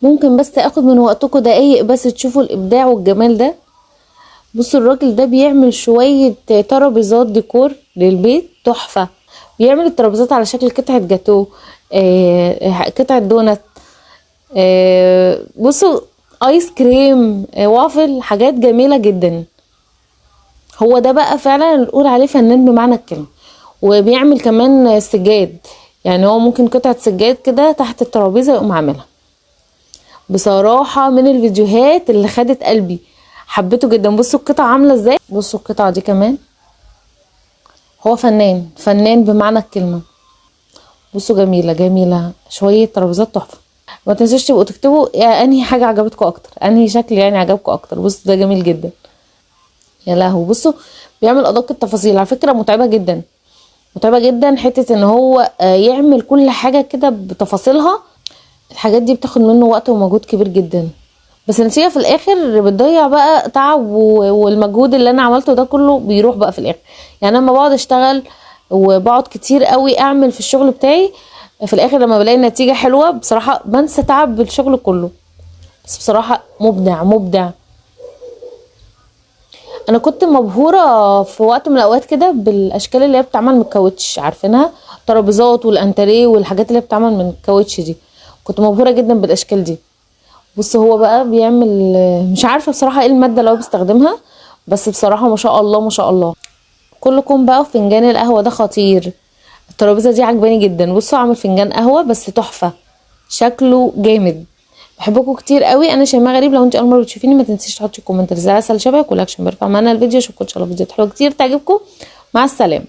ممكن بس اخد من وقتكم دقايق بس تشوفوا الابداع والجمال ده. بصوا الراجل ده بيعمل شوية ترابيزات ديكور للبيت تحفة. بيعمل الترابيزات على شكل قطعة جاتو، قطعة دونت، بصوا ايس كريم، وافل، حاجات جميلة جدا. هو ده بقى فعلا نقول عليه فنان بمعنى الكلمة. وبيعمل كمان سجاد، يعني هو ممكن قطعة سجاد كده تحت الترابيزة يقوم عاملها. بصراحة من الفيديوهات اللي خدت قلبي، حبيته جدا. بصوا القطعة عاملة ازاي، بصوا القطعة دي كمان. هو فنان فنان بمعنى الكلمة. بصوا جميلة جميلة، شوية ترابيزات تحفة. ما تنسوش تبقوا تكتبوا انهي حاجة عجبتكم اكتر، انهي شكل يعني عجبكم اكتر. بصوا ده جميل جدا، يا لهو. بصوا بيعمل ادق التفاصيل، على فكرة متعبة جدا، متعبة جدا حتة ان هو يعمل كل حاجة كده بتفاصيلها. الحاجات دي بتاخد منه وقت ومجهود كبير جدا، بس النتيجة في الاخر بتضيع بقى تعب والمجهود اللي انا عملته ده كله بيروح بقى في الاخر. يعني انا لما بقعد اشتغل وبقعد كتير قوي اعمل في الشغل بتاعي، في الاخر لما بلاقي النتيجة حلوة بصراحة بنسى تعب الشغل كله. بس بصراحة مبدع مبدع. انا كنت مبهورة في وقت من الاوقات كده بالاشكال اللي هي بتتعمل من الكاوتش، عارفينها، ترابيزات والانتريه والحاجات اللي هي بتتعمل من الكاوتش دي. كنت مبهورة جدا بالاشكال دي. بص هو بقى بيعمل، مش عارفه بصراحه ايه الماده اللي هو بيستخدمها، بس بصراحه ما شاء الله ما شاء الله. كلكم بقى. فنجان القهوه ده خطير، الترابيزه دي عجباني جدا. بصوا عامل فنجان قهوه بس تحفه، شكله جامد. بحبكم كتير قوي. انا شيماء غريب. لو انت اول مره بتشوفيني ما تنسيش تحطي كومنت رساله شبهك ولاكشن بيرفع معانا الفيديو. اشوفكم ان شاء الله فيديوهات حلوه كتير تعجبكم. مع السلامه.